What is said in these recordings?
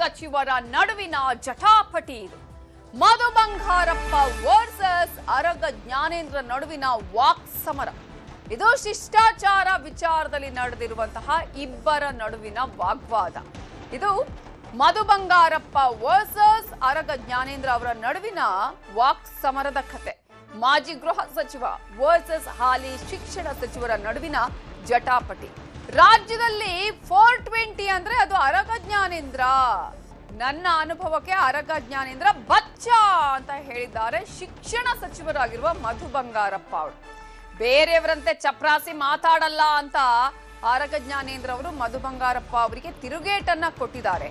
ಸಚಿವರ ನಡುವಿನ ಜಟಾಪಟಿ ಇದು. ಮಧು ಬಂಗಾರಪ್ಪ ವರ್ಸಸ್ ಅರಗ ಜ್ಞಾನೇಂದ್ರ ನಡುವಿನ ವಾಕ್ ಸಮರ. ಇದು ಶಿಷ್ಟಾಚಾರ ವಿಚಾರದಲ್ಲಿ ನಡೆದಿರುವಂತಹ ಇಬ್ಬರ ನಡುವಿನ ವಾಗ್ವಾದ. ಇದು ಮಧು ಬಂಗಾರಪ್ಪ ವರ್ಸಸ್ ಅರಗ ಜ್ಞಾನೇಂದ್ರ ಅವರ ನಡುವಿನ ವಾಕ್ ಸಮರದ ಕತೆ. ಮಾಜಿ ಗೃಹ ಸಚಿವ ವರ್ಸಸ್ ಹಾಲಿ ಶಿಕ್ಷಣ ಸಚಿವರ ನಡುವಿನ ಜಟಾಪಟಿ. ರಾಜ್ಯದಲ್ಲಿ 420 ಅಂದ್ರೆ ಅದು ಅರಗ ಜ್ಞಾನೇಂದ್ರ. ನನ್ನ ಅನುಭವಕ್ಕೆ ಅರಗ ಜ್ಞಾನೇಂದ್ರ ಬಚ್ಚ ಅಂತ ಹೇಳಿದ್ದಾರೆ ಶಿಕ್ಷಣ ಸಚಿವರಾಗಿರುವ ಮಧು ಬಂಗಾರಪ್ಪ ಅವರು. ಬೇರೆಯವರಂತೆ ಚಪ್ರಾಸಿ ಮಾತಾಡಲ್ಲ ಅಂತ ಅರಗ ಜ್ಞಾನೇಂದ್ರ ಅವರು ಮಧು ಬಂಗಾರಪ್ಪ ಅವರಿಗೆ ತಿರುಗೇಟನ್ನ ಕೊಟ್ಟಿದ್ದಾರೆ.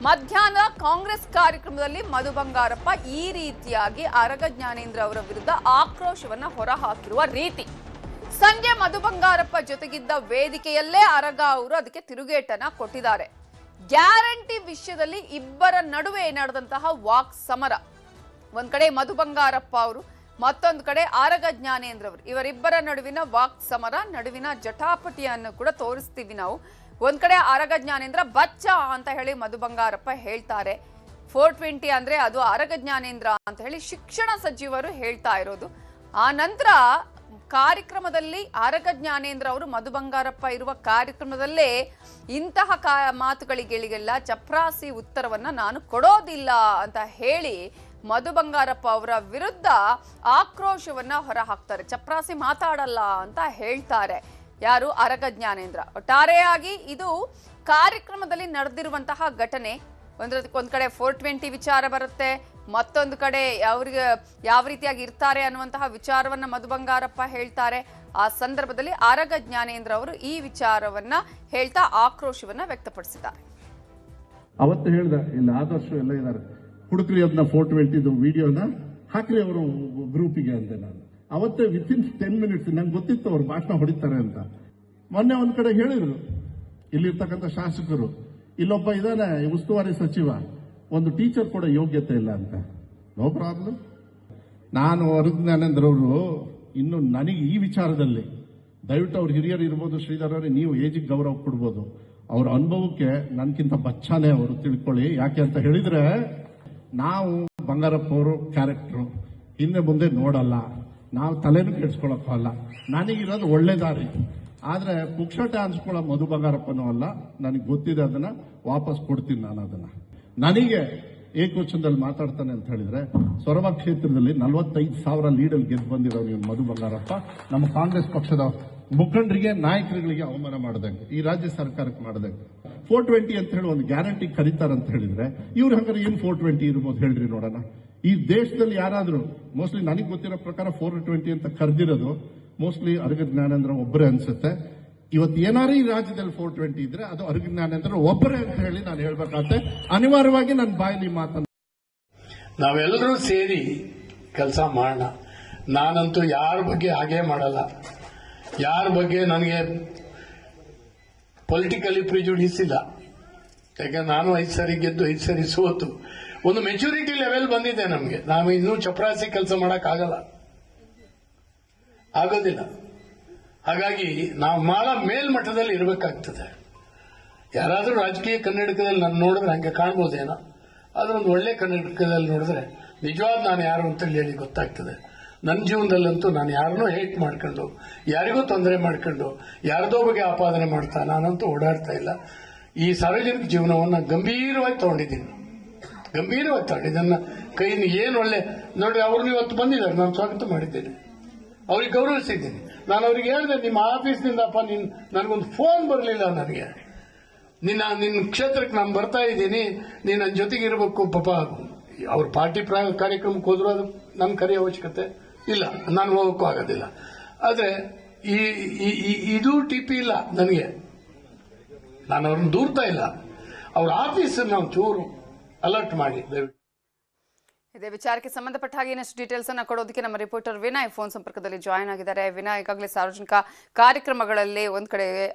ಮಧ್ಯಾಹ್ನ ಕಾಂಗ್ರೆಸ್ ಕಾರ್ಯಕ್ರಮದಲ್ಲಿ ಮಧು ಬಂಗಾರಪ್ಪ ಈ ರೀತಿಯಾಗಿ ಅರಗ ಜ್ಞಾನೇಂದ್ರ ಅವರ ವಿರುದ್ಧ ಆಕ್ರೋಶವನ್ನ ಹೊರಹಾಕಿರುವ ರೀತಿ. ಸಂಜೆ ಮಧು ಬಂಗಾರಪ್ಪ ಜೊತೆಗಿದ್ದ ವೇದಿಕೆಯಲ್ಲೇ ಅರಗ ಅವರು ಅದಕ್ಕೆ ತಿರುಗೇಟನ್ನ ಕೊಟ್ಟಿದ್ದಾರೆ. ಗ್ಯಾರಂಟಿ ವಿಷಯದಲ್ಲಿ ಇಬ್ಬರ ನಡುವೆ ನಡೆದಂತಹ ವಾಕ್ ಸಮರ. ಒಂದ್ ಕಡೆ ಮಧು ಬಂಗಾರಪ್ಪ ಅವರು, ಮತ್ತೊಂದು ಕಡೆ ಅರಗ ಜ್ಞಾನೇಂದ್ರ ಅವರು. ಇವರಿಬ್ಬರ ನಡುವಿನ ವಾಕ್ ಸಮರ, ನಡುವಿನ ಜಟಾಪಟಿಯನ್ನು ಕೂಡ ತೋರಿಸ್ತೀವಿ ನಾವು. ಒಂದ್ ಕಡೆ ಅರಗ ಜ್ಞಾನೇಂದ್ರ ಬಚ್ಚ ಅಂತ ಹೇಳಿ ಮಧು ಬಂಗಾರಪ್ಪ ಹೇಳ್ತಾರೆ. 420 ಅಂದ್ರೆ ಅದು ಅರಗ ಜ್ಞಾನೇಂದ್ರ ಅಂತ ಹೇಳಿ ಶಿಕ್ಷಣ ಸಚಿವರು ಹೇಳ್ತಾ ಇರೋದು. ಆ ನಂತರ ಕಾರ್ಯಕ್ರಮದಲ್ಲಿ ಅರಗ ಜ್ಞಾನೇಂದ್ರ ಅವರು ಮಧು ಬಂಗಾರಪ್ಪ ಇರುವ ಕಾರ್ಯಕ್ರಮದಲ್ಲೇ ಇಂತಹ ಮಾತುಗಳಿಗೆಲ್ಲ ಚಪ್ರಾಸಿ ಉತ್ತರವನ್ನ ನಾನು ಕೊಡೋದಿಲ್ಲ ಅಂತ ಹೇಳಿ ಮಧು ಬಂಗಾರಪ್ಪ ಅವರ ವಿರುದ್ಧ ಆಕ್ರೋಶವನ್ನ ಹೊರ ಹಾಕ್ತಾರೆ. ಚಪ್ರಾಸಿ ಮಾತಾಡಲ್ಲ ಅಂತ ಹೇಳ್ತಾರೆ ಯಾರು, ಅರಗ ಜ್ಞಾನೇಂದ್ರ. ಒಟ್ಟಾರೆಯಾಗಿ ಇದು ಕಾರ್ಯಕ್ರಮದಲ್ಲಿ ನಡೆದಿರುವಂತಹ ಘಟನೆ. ಒಂದ್ ಕಡೆ 420 ವಿಚಾರ ಬರುತ್ತೆ, ಮತ್ತೊಂದು ಕಡೆ ಅವ್ರಿಗೆ ಯಾವ ರೀತಿಯಾಗಿ ಇರ್ತಾರೆ ಅನ್ನುವಂತಹ ವಿಚಾರವನ್ನ ಮಧು ಬಂಗಾರಪ್ಪ ಹೇಳ್ತಾರೆ. ಆ ಸಂದರ್ಭದಲ್ಲಿ ಅರಗ ಜ್ಞಾನೇಂದ್ರ ಅವರು ಈ ವಿಚಾರವನ್ನ ಹೇಳ್ತಾ ಆಕ್ರೋಶವನ್ನ ವ್ಯಕ್ತಪಡಿಸಿದ್ದಾರೆ. ಅವತ್ತು ಹೇಳ್ದ, ಇಲ್ಲ ಆದರ್ಶ ಎಲ್ಲ ಇದ್ದಾರೆ, ಹುಡುಕ್ರಿ ಅದನ್ನ 420 ವಿಡಿಯೋನ ಹಾಕ್ರಿ ಅವರು ಗ್ರೂಪಿಗೆ ಅಂದೆ. ನಾನು ಅವತ್ತೇ ವಿತಿನ್ 10 ಮಿನಿಟ್ಸ್ ನಂಗೆ ಗೊತ್ತಿತ್ತು ಅವ್ರು ಭಾಷಣ ಹೊಡಿತಾರೆ ಅಂತ. ಮೊನ್ನೆ ಒಂದ್ ಕಡೆ ಹೇಳಿದ್ರು, ಇಲ್ಲಿರ್ತಕ್ಕಂಥ ಶಾಸಕರು, ಇಲ್ಲೊಬ್ಬ ಇದಾನೆ ಉಸ್ತುವಾರಿ ಸಚಿವ, ಒಂದು ಟೀಚರ್ ಕೂಡ ಯೋಗ್ಯತೆ ಇಲ್ಲ ಅಂತ. No problem. ನಾನು ಅರಗ ಜ್ಞಾನೇಂದ್ರ ಅವರು ಇನ್ನು ನನಗೆ ಈ ವಿಚಾರದಲ್ಲಿ ದಯವಿಟ್ಟು ಅವ್ರ ಹಿರಿಯರು ಇರ್ಬೋದು, ಶ್ರೀಧರ್ ಅವರೇ, ನೀವು ಏಜಿಗೆ ಗೌರವ ಕೊಡ್ಬೋದು. ಅವ್ರ ಅನುಭವಕ್ಕೆ ನನ್ಕಿಂತ ಬಚ್ಚಾನೆ ಅವರು, ತಿಳ್ಕೊಳ್ಳಿ. ಯಾಕೆ ಅಂತ ಹೇಳಿದ್ರೆ, ನಾವು ಬಂಗಾರಪ್ಪ ಅವರು ಕ್ಯಾರೆಕ್ಟರ್ ಹಿಂದೆ ಮುಂದೆ ನೋಡಲ್ಲ, ನಾವು ತಲೆನೂ ಕೆಡ್ಸ್ಕೊಳಕ್ಕಲ್ಲ. ನನಗಿರೋದು ಒಳ್ಳೆ ದಾರಿ. ಆದ್ರೆ ಪುಕ್ಷಟ ಅನ್ಸ್ಕೊಳ್ಳೋ ಮಧು ಬಂಗಾರಪ್ಪನೂ ಅಲ್ಲ, ನನಗೆ ಗೊತ್ತಿದೆ, ಅದನ್ನ ವಾಪಸ್ ಕೊಡ್ತೀನಿ ನಾನು ಅದನ್ನ. ನನಗೆ ಏಕವಚನದಲ್ಲಿ ಮಾತಾಡ್ತಾನೆ ಅಂತ ಹೇಳಿದ್ರೆ, ಸೊರಬ ಕ್ಷೇತ್ರದಲ್ಲಿ 45,000 ಲೀಡಲ್ಲಿ ಗೆದ್ದು ಬಂದಿರೋರು ಇವ್ರು ಮಧು ಬಂಗಾರಪ್ಪ. ನಮ್ಮ ಕಾಂಗ್ರೆಸ್ ಪಕ್ಷದ ಮುಖಂಡರಿಗೆ, ನಾಯಕರುಗಳಿಗೆ ಅವಮಾನ ಮಾಡ್ದಂಗೆ, ಈ ರಾಜ್ಯ ಸರ್ಕಾರಕ್ಕೆ ಮಾಡ್ದಂಗೆ. 420 ಅಂತ ಹೇಳಿ ಒಂದು ಗ್ಯಾರಂಟಿ ಕರೀತಾರಂತ ಹೇಳಿದ್ರೆ, ಇವ್ರು ಹಂಗಾರೆ ಏನ್ 420 ಇರ್ಬೋದು ಹೇಳ್ರಿ ನೋಡೋಣ. ಈ ದೇಶದಲ್ಲಿ ಯಾರಾದ್ರೂ, ಮೋಸ್ಟ್ಲಿ ನನಗೆ ಗೊತ್ತಿರೋ ಪ್ರಕಾರ 420 ಅಂತ ಕರೆದಿರೋದು ಮೋಸ್ಟ್ಲಿ ಅರಗ ಜ್ಞಾನೇಂದ್ರ ಒಬ್ಬರೇ ಅನ್ಸುತ್ತೆ. ಇವತ್ತು ಏನಾರು ಈ ರಾಜ್ಯದಲ್ಲಿ 420 ಇದ್ರೆ ಅದು ಅರಗ ಜ್ಞಾನೇಂದ್ರ ಒಬ್ಬರೇ ಅಂತ ಹೇಳಿ ನಾನು ಹೇಳ್ಬೇಕಾಗುತ್ತೆ. ಅನಿವಾರ್ಯವಾಗಿ ನನ್ನ ಬಾಯಲ್ಲಿ ಮಾತನ್ನು ನಾವೆಲ್ಲರೂ ಸೇರಿ ಕೆಲಸ ಮಾಡೋಣ. ನಾನಂತೂ ಯಾರ ಬಗ್ಗೆ ಹಾಗೆ ಮಾಡಲ್ಲ. ಯಾರ ಬಗ್ಗೆ ನನಗೆ ಪೊಲಿಟಿಕಲಿ ಪ್ರಿಜುಡಿಸ್ ಇಲ್ಲ. ಯಾಕಂದ್ರೆ ನಾನು 5 ಸರಿ ಗೆದ್ದು 5 ಸರಿ ಸೋತು ಒಂದು ಮೆಚುರಿಟಿ ಲೆವೆಲ್ ಬಂದಿದೆ ನಮಗೆ. ನಾವು ಇನ್ನೂ ಚಪರಾಸಿ ಕೆಲಸ ಮಾಡಕ್ಕಾಗಲ್ಲ, ಆಗೋದಿಲ್ಲ. ಹಾಗಾಗಿ ನಾವು ಬಹಳ ಮೇಲ್ಮಟ್ಟದಲ್ಲಿ ಇರಬೇಕಾಗ್ತದೆ. ಯಾರಾದರೂ ರಾಜಕೀಯ ಕನ್ನಡಕದಲ್ಲಿ ನಾನು ನೋಡಿದ್ರೆ ಹಂಗೆ ಕಾಣ್ಬೋದೇನೋ, ಆದ್ರೆ ಒಂದು ಒಳ್ಳೆ ಕನ್ನಡಕದಲ್ಲಿ ನೋಡಿದ್ರೆ ನಿಜವಾದ ನಾನು ಯಾರು ಅಂತ ಹೇಳಿ ಗೊತ್ತಾಗ್ತದೆ. ನನ್ನ ಜೀವನದಲ್ಲಂತೂ ನಾನು ಯಾರನ್ನೂ ಹೇಟ್ ಮಾಡ್ಕೊಂಡು, ಯಾರಿಗೂ ತೊಂದರೆ ಮಾಡ್ಕೊಂಡು, ಯಾರದೋ ಬಗ್ಗೆ ಆಪಾದನೆ ಮಾಡ್ತಾ ನಾನಂತೂ ಓಡಾಡ್ತಾ ಇಲ್ಲ. ಈ ಸಾರ್ವಜನಿಕ ಜೀವನವನ್ನು ಗಂಭೀರವಾಗಿ ತಗೊಂಡಿದ್ದೀನಿ. ನನ್ನ ಕೈಯಿಂದ ಏನು ಒಳ್ಳೆ ನೋಡಿ, ಅವ್ರನ್ನ ಇವತ್ತು ಬಂದಿದ್ದಾರೆ, ನಾನು ಸ್ವಾಗತ ಮಾಡಿದ್ದೇನೆ, ಅವ್ರಿಗೆ ಗೌರವಿಸಿದ್ದೀನಿ. ನಾನು ಅವ್ರಿಗೆ ಹೇಳಿದೆ, ನಿಮ್ಮ ಆಫೀಸ್ನಿಂದಪ್ಪ ನನಗೊಂದು ಫೋನ್ ಬರಲಿಲ್ಲ, ನನಗೆ ನಿನ್ನ ಕ್ಷೇತ್ರಕ್ಕೆ ನಾನು ಬರ್ತಾ ಇದ್ದೀನಿ, ನೀನು ನನ್ನ ಜೊತೆಗೆ ಇರಬೇಕು. ಪಾಪ ಅವ್ರ ಪಾರ್ಟಿ ಕಾರ್ಯಕ್ರಮಕ್ಕೆ ಹೋದ್ರು ಅದು ನನ್ನ ಕರೆಯೋ ಅವಶ್ಯಕತೆ ಇಲ್ಲ, ನಾನು ಹೋಗೋಕ್ಕೂ ಆಗೋದಿಲ್ಲ. ಆದ್ರೆ ಇದು ಟಿಪಿ ಇಲ್ಲ ನನಗೆ, ನಾನು ಅವ್ರನ್ನ ದೂರ್ತಾ ಇಲ್ಲ. ಅವ್ರ ಆಫೀಸ್ ನಾವು ಚೂರು ಅಲರ್ಟ್ ಮಾಡಿ ದಯವಿಟ್ಟು. ಇದೇ ವಿಚಾರಕ್ಕೆ ಸಂಬಂಧಪಟ್ಟ ಹಾಗೆ ಇನ್ನಷ್ಟು ಡೀಟೇಲ್ಸ್ ಅನ್ನ ಕೊಡೋದಕ್ಕೆ ನಮ್ಮ ರಿಪೋರ್ಟರ್ ವಿನಯ್ ಫೋನ್ ಸಂಪರ್ಕದಲ್ಲಿ ಜಾಯ್ನ್ ಆಗಿದ್ದಾರೆ. ವಿನಯ್, ಈಗಾಗಲೇ ಸಾರ್ವಜನಿಕ ಕಾರ್ಯಕ್ರಮಗಳಲ್ಲಿ ಒಂದ್ ಕಡೆ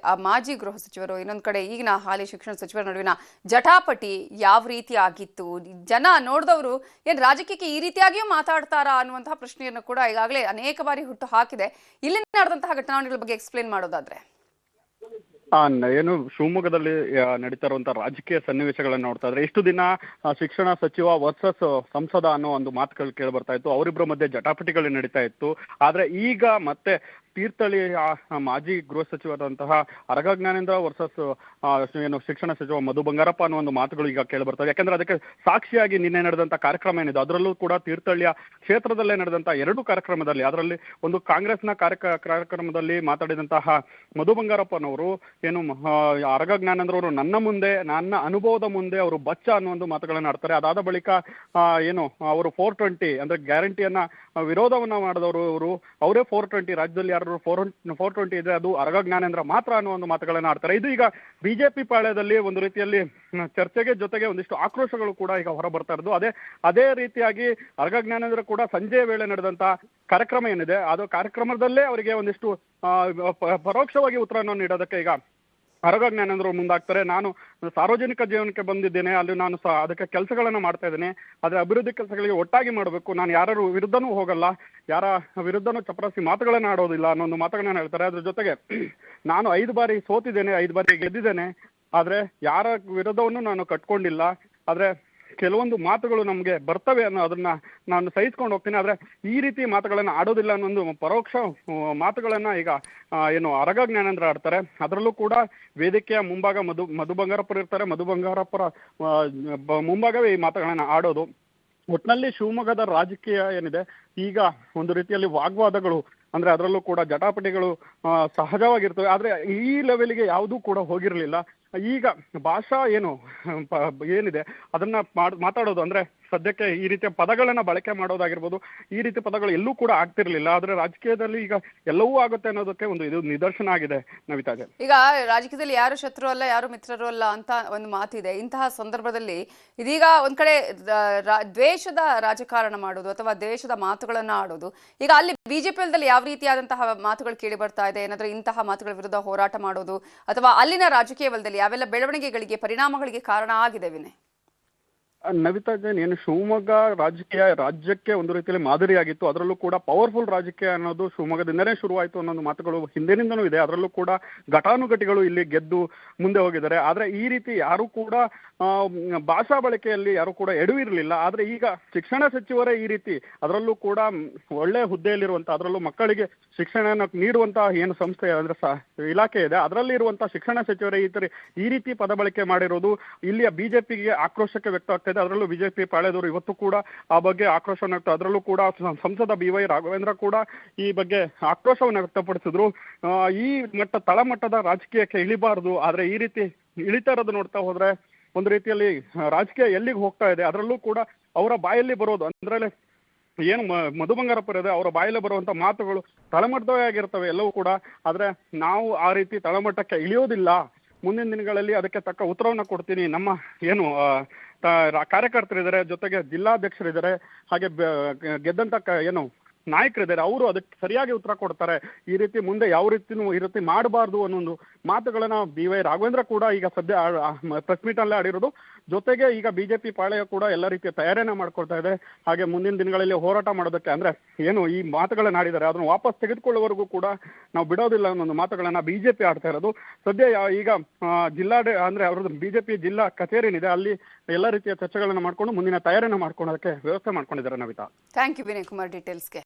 ಮಾಜಿ ಗೃಹ ಸಚಿವರು, ಇನ್ನೊಂದ್ ಕಡೆ ಈಗಿನ ಹಾಲಿ ಶಿಕ್ಷಣ ಸಚಿವರ ನಡುವಿನ ಜಟಾಪಟಿ ಯಾವ ರೀತಿ ಆಗಿತ್ತು, ಜನ ನೋಡಿದವರು ಏನ್ ರಾಜಕೀಯಕ್ಕೆ ಈ ರೀತಿಯಾಗಿಯೂ ಮಾತಾಡ್ತಾರಾ ಅನ್ನುವಂತಹ ಪ್ರಶ್ನೆಯನ್ನು ಕೂಡ ಈಗಾಗಲೇ ಅನೇಕ ಬಾರಿ ಹುಟ್ಟು ಹಾಕಿದೆ. ಇಲ್ಲಿ ನಡೆದಂತಹ ಘಟನಾವಳಿಗಳ ಬಗ್ಗೆ ಎಕ್ಸ್ಪ್ಲೇನ್ ಮಾಡೋದಾದ್ರೆ ಏನು ಶಿವಮೊಗ್ಗದಲ್ಲಿ ನಡೀತಾ ಇರುವಂತಹ ರಾಜಕೀಯ ಸನ್ನಿವೇಶಗಳನ್ನ ನೋಡ್ತಾ ಇದ್ರೆ ಇಷ್ಟು ದಿನ ಶಿಕ್ಷಣ ಸಚಿವ ವರ್ಸಸ್ ಸಂಸದ ಅನ್ನೋ ಒಂದು ಮಾತುಗಳು ಕೇಳಿ ಬರ್ತಾ ಇತ್ತು. ಅವರಿಬ್ಬರ ಮಧ್ಯೆ ಜಟಾಪಟಿಗಳು ನಡೀತಾ ಇತ್ತು. ಆದ್ರೆ ಈಗ ಮತ್ತೆ ತೀರ್ಥಹಳ್ಳಿ ಮಾಜಿ ಗೃಹ ಸಚಿವರಾದಂತಹ ಅರಗ ಜ್ಞಾನೇಂದ್ರ ವರ್ಸಸ್ ಏನು ಶಿಕ್ಷಣ ಸಚಿವ ಮಧು ಬಂಗಾರಪ್ಪ ಅನ್ನೋ ಒಂದು ಮಾತುಗಳು ಈಗ ಕೇಳಿ ಬರ್ತವೆ. ಯಾಕಂದ್ರೆ ಅದಕ್ಕೆ ಸಾಕ್ಷಿಯಾಗಿ ನಿನ್ನೆ ನಡೆದಂತ ಕಾರ್ಯಕ್ರಮ ಏನಿದೆ ಅದರಲ್ಲೂ ಕೂಡ ತೀರ್ಥಹಳ್ಳಿಯ ಕ್ಷೇತ್ರದಲ್ಲೇ ನಡೆದಂತ 2 ಕಾರ್ಯಕ್ರಮದಲ್ಲಿ, ಅದರಲ್ಲಿ ಒಂದು ಕಾಂಗ್ರೆಸ್ನ ಕಾರ್ಯಕ್ರಮದಲ್ಲಿ ಮಾತಾಡಿದಂತಹ ಮಧು ಬಂಗಾರಪ್ಪನವರು ಏನು ಅರಗ ಜ್ಞಾನೇಂದ್ರ ಅವರು ನನ್ನ ಅನುಭವದ ಮುಂದೆ ಅವರು ಬಚ್ಚ ಅನ್ನೋ ಒಂದು ಮಾತುಗಳನ್ನ ಆಡ್ತಾರೆ. ಅದಾದ ಬಳಿಕ ಏನು ಅವರು 420 ಅಂದ್ರೆ ಗ್ಯಾರಂಟಿಯನ್ನ ವಿರೋಧವನ್ನ ಮಾಡಿದವರು ಅವರೇ 420 ರಾಜ್ಯದಲ್ಲಿ 420 ಇದೆ ಅದು ಅರಗ ಜ್ಞಾನೇಂದ್ರ ಮಾತ್ರ ಅನ್ನೋ ಒಂದು ಮಾತುಗಳನ್ನ ಆಡ್ತಾರೆ. ಇದು ಈಗ ಬಿಜೆಪಿ ಪಾಳ್ಯದಲ್ಲಿ ಒಂದು ರೀತಿಯಲ್ಲಿ ಚರ್ಚೆಗೆ ಜೊತೆಗೆ ಒಂದಿಷ್ಟು ಆಕ್ರೋಶಗಳು ಕೂಡ ಈಗ ಹೊರ ಬರ್ತಾ ಇರೋದು. ಅದೇ ರೀತಿಯಾಗಿ ಅರಗ ಜ್ಞಾನೇಂದ್ರ ಕೂಡ ಸಂಜೆಯ ವೇಳೆ ನಡೆದಂತ ಕಾರ್ಯಕ್ರಮ ಏನಿದೆ ಅದು ಕಾರ್ಯಕ್ರಮದಲ್ಲೇ ಅವರಿಗೆ ಒಂದಿಷ್ಟು ಪರೋಕ್ಷವಾಗಿ ಉತ್ತರವನ್ನು ನೀಡೋದಕ್ಕೆ ಈಗ ಅರಗ ಜ್ಞಾನೇಂದ್ರ ಮುಂದಾಗ್ತಾರೆ. ನಾನು ಸಾರ್ವಜನಿಕ ಜೀವನಕ್ಕೆ ಬಂದಿದ್ದೇನೆ, ಅಲ್ಲಿ ನಾನು ಅದಕ್ಕೆ ಕೆಲಸಗಳನ್ನ ಮಾಡ್ತಾ ಇದ್ದೇನೆ, ಆದ್ರೆ ಅಭಿವೃದ್ಧಿ ಕೆಲಸಗಳಿಗೆ ಒಟ್ಟಾಗಿ ಮಾಡಬೇಕು, ನಾನು ಯಾರ ವಿರುದ್ಧನೂ ಹೋಗಲ್ಲ, ಯಾರ ವಿರುದ್ಧನೂ ಚಪರಾಸಿ ಮಾತುಗಳನ್ನ ಆಡೋದಿಲ್ಲ ಅನ್ನೋ ಒಂದು ಮಾತುಗಳನ್ನ ಹೇಳ್ತಾರೆ. ಅದ್ರ ಜೊತೆಗೆ ನಾನು 5 ಬಾರಿ ಸೋತಿದ್ದೇನೆ, 5 ಬಾರಿ ಗೆದ್ದಿದ್ದೇನೆ, ಆದ್ರೆ ಯಾರ ವಿರುದ್ಧವನ್ನು ನಾನು ಕಟ್ಕೊಂಡಿಲ್ಲ, ಆದ್ರೆ ಕೆಲವೊಂದು ಮಾತುಗಳು ನಮ್ಗೆ ಬರ್ತವೆ ಅನ್ನೋ ಅದನ್ನ ನಾನು ಸಹಿಸ್ಕೊಂಡು ಹೋಗ್ತೀನಿ, ಆದ್ರೆ ಈ ರೀತಿ ಮಾತುಗಳನ್ನ ಆಡೋದಿಲ್ಲ ಅನ್ನೋ ಒಂದು ಪರೋಕ್ಷ ಮಾತುಗಳನ್ನ ಈಗ ಏನು ಅರಗ ಜ್ಞಾನೇಂದ್ರ ಆಡ್ತಾರೆ. ಅದರಲ್ಲೂ ಕೂಡ ವೇದಿಕೆಯ ಮುಂಭಾಗ ಮಧು ಬಂಗಾರಪ್ಪರು ಇರ್ತಾರೆ. ಮಧು ಬಂಗಾರಪ್ಪರ ಮುಂಭಾಗವೇ ಈ ಮಾತುಗಳನ್ನ ಆಡೋದು. ಒಟ್ನಲ್ಲಿ ಶಿವಮೊಗ್ಗದ ರಾಜಕೀಯ ಏನಿದೆ ಈಗ ಒಂದು ರೀತಿಯಲ್ಲಿ ವಾಗ್ವಾದಗಳು ಅಂದ್ರೆ ಅದರಲ್ಲೂ ಕೂಡ ಜಟಾಪಟಿಗಳು ಸಹಜವಾಗಿರ್ತವೆ. ಆದ್ರೆ ಈ ಲೆವೆಲ್ಗೆ ಯಾವುದೂ ಕೂಡ ಹೋಗಿರ್ಲಿಲ್ಲ. ಈಗ ಭಾಷಾ ಏನಿದೆ ಅದನ್ನ ಮಾತಾಡೋದು ಅಂದ್ರೆ ಸದ್ಯಕ್ಕೆ ಈ ರೀತಿಯ ಪದಗಳನ್ನ ಬಳಕೆ ಮಾಡೋದಾಗಿರ್ಬೋದು, ಈ ರೀತಿ ಪದಗಳು ಎಲ್ಲೂ ಕೂಡ ಆಗ್ತಿರ್ಲಿಲ್ಲ. ಆದ್ರೆ ರಾಜಕೀಯದಲ್ಲಿ ಈಗ ಎಲ್ಲವೂ ಆಗುತ್ತೆ ಅನ್ನೋದಕ್ಕೆ ಇದು ನಿದರ್ಶನ ಆಗಿದೆ ನವಿತಾ. ಈಗ ರಾಜಕೀಯದಲ್ಲಿ ಯಾರು ಶತ್ರು ಅಲ್ಲ, ಯಾರು ಮಿತ್ರರು ಅಲ್ಲ ಅಂತ ಒಂದು ಮಾತಿದೆ. ಇಂತಹ ಸಂದರ್ಭದಲ್ಲಿ ಇದೀಗ ಒಂದ್ ಕಡೆ ದ್ವೇಷದ ರಾಜಕಾರಣ ಮಾಡೋದು ಅಥವಾ ದ್ವೇಷದ ಮಾತುಗಳನ್ನ ಆಡೋದು, ಈಗ ಅಲ್ಲಿ ಬಿಜೆಪಿಯಲ್ಲಿ ಯಾವ ರೀತಿಯಾದಂತಹ ಮಾತುಗಳು ಕೇಳಿ ಬರ್ತಾ ಇದೆ? ಏನಾದ್ರೂ ಇಂತಹ ಮಾತುಗಳ ವಿರುದ್ಧ ಹೋರಾಟ ಮಾಡೋದು ಅಥವಾ ಅಲ್ಲಿನ ರಾಜಕೀಯ ವಲಯದಲ್ಲಿ ಯಾವೆಲ್ಲ ಬೆಳವಣಿಗೆಗಳಿಗೆ ಪರಿಣಾಮಗಳಿಗೆ ಕಾರಣ ಆಗಿದೆ ವಿನಯ್? ನವಿತಾ ಜೈನ್, ಏನು ಶಿವಮೊಗ್ಗ ರಾಜಕೀಯ ರಾಜ್ಯಕ್ಕೆ ಒಂದು ರೀತಿಯಲ್ಲಿ ಮಾದರಿಯಾಗಿತ್ತು. ಅದರಲ್ಲೂ ಕೂಡ ಪವರ್ಫುಲ್ ರಾಜಕೀಯ ಅನ್ನೋದು ಶಿವಮೊಗ್ಗದಿಂದನೇ ಶುರುವಾಯಿತು ಅನ್ನೋ ಮಾತುಗಳು ಹಿಂದಿನಿಂದನೂ ಇದೆ. ಅದರಲ್ಲೂ ಕೂಡ ಘಟಾನುಘಟಿಗಳು ಇಲ್ಲಿ ಗೆದ್ದು ಮುಂದೆ ಹೋಗಿದ್ದಾರೆ. ಆದ್ರೆ ಈ ರೀತಿ ಯಾರು ಕೂಡ ಭಾಷಾ ಬಳಕೆಯಲ್ಲಿ ಯಾರು ಕೂಡ ಎಡವಿರಲಿಲ್ಲ. ಆದ್ರೆ ಈಗ ಶಿಕ್ಷಣ ಸಚಿವರೇ ಈ ರೀತಿ, ಅದರಲ್ಲೂ ಕೂಡ ಒಳ್ಳೆ ಹುದ್ದೆಯಲ್ಲಿರುವಂತ, ಅದರಲ್ಲೂ ಮಕ್ಕಳಿಗೆ ಶಿಕ್ಷಣ ನೀಡುವಂತಹ ಏನು ಸಂಸ್ಥೆ ಅಂದ್ರೆ ಇಲಾಖೆ ಇದೆ ಅದರಲ್ಲಿ ಇರುವಂತಹ ಶಿಕ್ಷಣ ಸಚಿವರೇ ಈ ರೀತಿ ಪದ ಬಳಕೆ ಮಾಡಿರೋದು ಇಲ್ಲಿಯ ಬಿಜೆಪಿಗೆ ಆಕ್ರೋಶಕ್ಕೆ ವ್ಯಕ್ತವಾಗ್ತದೆ. ಅದರಲ್ಲೂ ಬಿಜೆಪಿ ಪಾಳ್ಯದವರು ಇವತ್ತು ಕೂಡ ಆ ಬಗ್ಗೆ ಆಕ್ರೋಶವನ್ನು ಅದರಲ್ಲೂ ಕೂಡ ಸಂಸದ BY ರಾಘವೇಂದ್ರ ಕೂಡ ಈ ಬಗ್ಗೆ ಆಕ್ರೋಶವನ್ನು ವ್ಯಕ್ತಪಡಿಸಿದ್ರು. ಈ ತಳಮಟ್ಟದ ರಾಜಕೀಯಕ್ಕೆ ಇಳಿಬಾರದು, ಆದ್ರೆ ಈ ರೀತಿ ಇಳಿತಾ ಇರೋದು ನೋಡ್ತಾ ಹೋದ್ರೆ ಒಂದು ರೀತಿಯಲ್ಲಿ ರಾಜಕೀಯ ಎಲ್ಲಿಗೆ ಹೋಗ್ತಾ ಇದೆ. ಅದರಲ್ಲೂ ಕೂಡ ಅವರ ಬಾಯಲ್ಲಿ ಬರೋದು ಅಂದ್ರೆ ಏನು ಮಧು ಬಂಗಾರಪ್ಪ ಇದೆ ಅವರ ಬಾಯಲ್ಲಿ ಬರುವಂತ ಮಾತುಗಳು ತಳಮಟ್ಟದವೇ ಆಗಿರ್ತವೆ ಎಲ್ಲವೂ ಕೂಡ. ಆದ್ರೆ ನಾವು ಆ ರೀತಿ ತಳಮಟ್ಟಕ್ಕೆ ಇಳಿಯೋದಿಲ್ಲ. ಮುಂದಿನ ದಿನಗಳಲ್ಲಿ ಅದಕ್ಕೆ ತಕ್ಕ ಉತ್ತರವನ್ನ ಕೊಡ್ತೀನಿ. ನಮ್ಮ ಏನು ಕಾರ್ಯಕರ್ತರಿದ್ದಾರೆ, ಜೊತೆಗೆ ಜಿಲ್ಲಾಧ್ಯಕ್ಷರಿದ್ದಾರೆ, ಹಾಗೆ ಗೆದ್ದಂತ ಏನು ನಾಯಕರಿದ್ದಾರೆ, ಅವರು ಅದಕ್ಕೆ ಸರಿಯಾಗಿ ಉತ್ತರ ಕೊಡ್ತಾರೆ. ಈ ರೀತಿ ಮುಂದೆ ಯಾವ ರೀತಿನೂ ಈ ರೀತಿ ಮಾಡಬಾರ್ದು ಅನ್ನೊಂದು ಮಾತುಗಳನ್ನ BY ರಾಘವೇಂದ್ರ ಕೂಡ ಈಗ ಸದ್ಯ ಪ್ರೆಸ್ ಮೀಟ್ ಅಲ್ಲೇ ಆಡಿರೋದು. ಜೊತೆಗೆ ಈಗ ಬಿಜೆಪಿ ಪಾಳ್ಯ ಕೂಡ ಎಲ್ಲ ರೀತಿಯ ತಯಾರಿಯನ್ನ ಮಾಡ್ಕೊಳ್ತಾ ಇದೆ. ಹಾಗೆ ಮುಂದಿನ ದಿನಗಳಲ್ಲಿ ಹೋರಾಟ ಮಾಡೋದಕ್ಕೆ ಅಂದ್ರೆ ಏನು ಈ ಮಾತುಗಳನ್ನ ಆಡಿದ್ದಾರೆ ಅದನ್ನು ವಾಪಸ್ ತೆಗೆದುಕೊಳ್ಳುವವರೆಗೂ ಕೂಡ ನಾವು ಬಿಡೋದಿಲ್ಲ ಅನ್ನೋ ಮಾತುಗಳನ್ನ ಬಿಜೆಪಿ ಆಡ್ತಾ ಇರೋದು. ಸದ್ಯ ಈಗ ಅಂದ್ರೆ ಅವ್ರದ್ದು ಬಿಜೆಪಿ ಜಿಲ್ಲಾ ಕಚೇರಿ ಏನಿದೆ ಅಲ್ಲಿ ಎಲ್ಲ ರೀತಿಯ ಚರ್ಚೆಗಳನ್ನ ಮಾಡ್ಕೊಂಡು ಮುಂದಿನ ತಯಾರಿಯನ್ನ ಮಾಡ್ಕೊಳ್ಳೋದಕ್ಕೆ ವ್ಯವಸ್ಥೆ ಮಾಡ್ಕೊಂಡಿದ್ದಾರೆ ನವಿತಾ. Thank you Vinay Kumar ಡೀಟೇಲ್ಸ್ಗೆ.